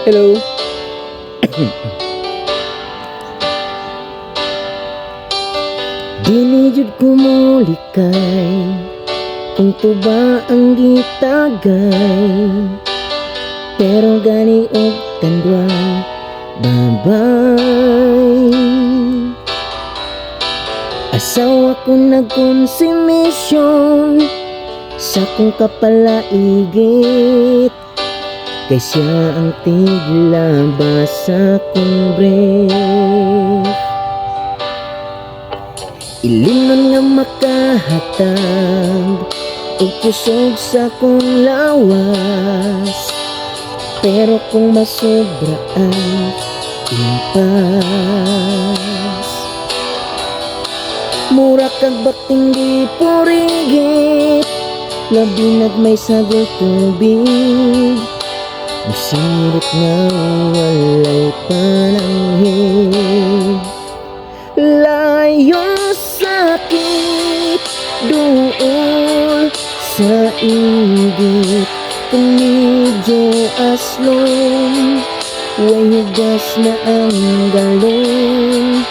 Hello. Dinijud ko mo likay kung tuba ang gitagay, pero gani og kandway babay. Asawa ko nagkonsumisyon sa kong kapalaigit, kay siya ang tiglaba sa kong brief. Ilingon nga makahatag ug kusog sa kong lawas, pero kung masobra ang impas, mura kag bating di purigit, labi nagmay sagol tubig, masingot nga walay pananghid. Layo sakit doon sa igit, kung medyo aslong way hugas na ang galon,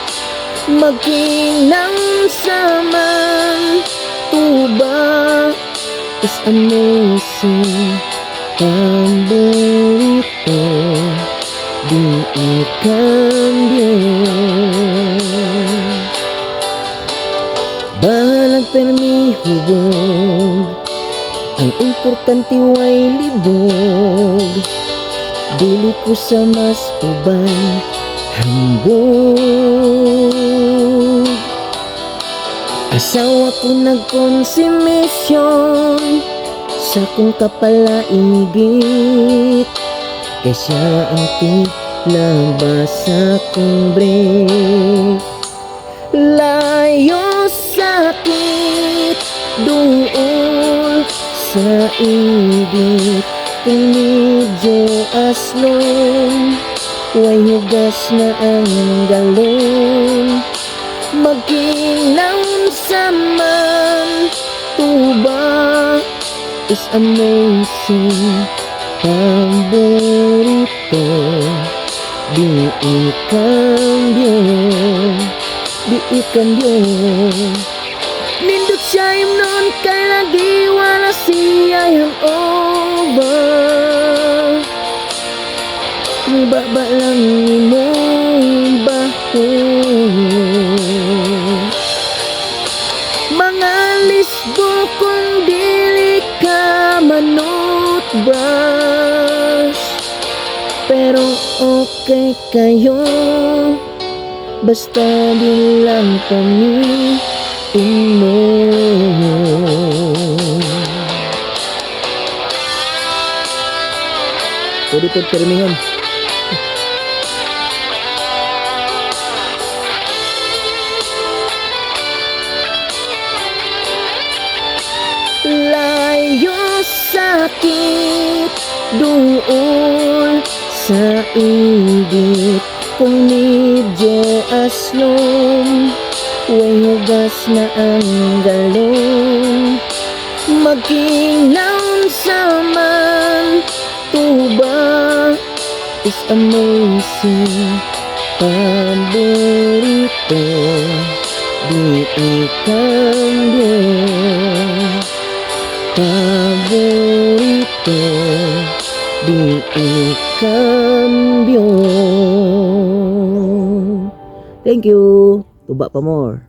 magkinang saman tuba is amazing. Paborito di ikambyo, bahalag permi hubog, ang importante way libog, dili ko sa mas uban hambog. Asawa ko nagkonsumisyon sa kong kapalaigit, kay siya ang tiglaba sa kong brief. Layo sakit doon sa igit, kung medyo aslong way hugas na ang galon, magkinang saman tuba is amazing. Paborito di ikambyo, di ikambyo. Nindot siya nun kay lagi wala siya yung over, baba lang imong baho. Mga lisbo kung dili ka manot brush, pero okay kayo, basta di lang kami inom. Pwede po termingan. Layo sakit doon sa igit, kung medyo aslong way hugas na ang galon, magkinang saman tuba is amazing. Paborito di ikambyo, paborito di ikambyo. Thank you. Tuba pa more.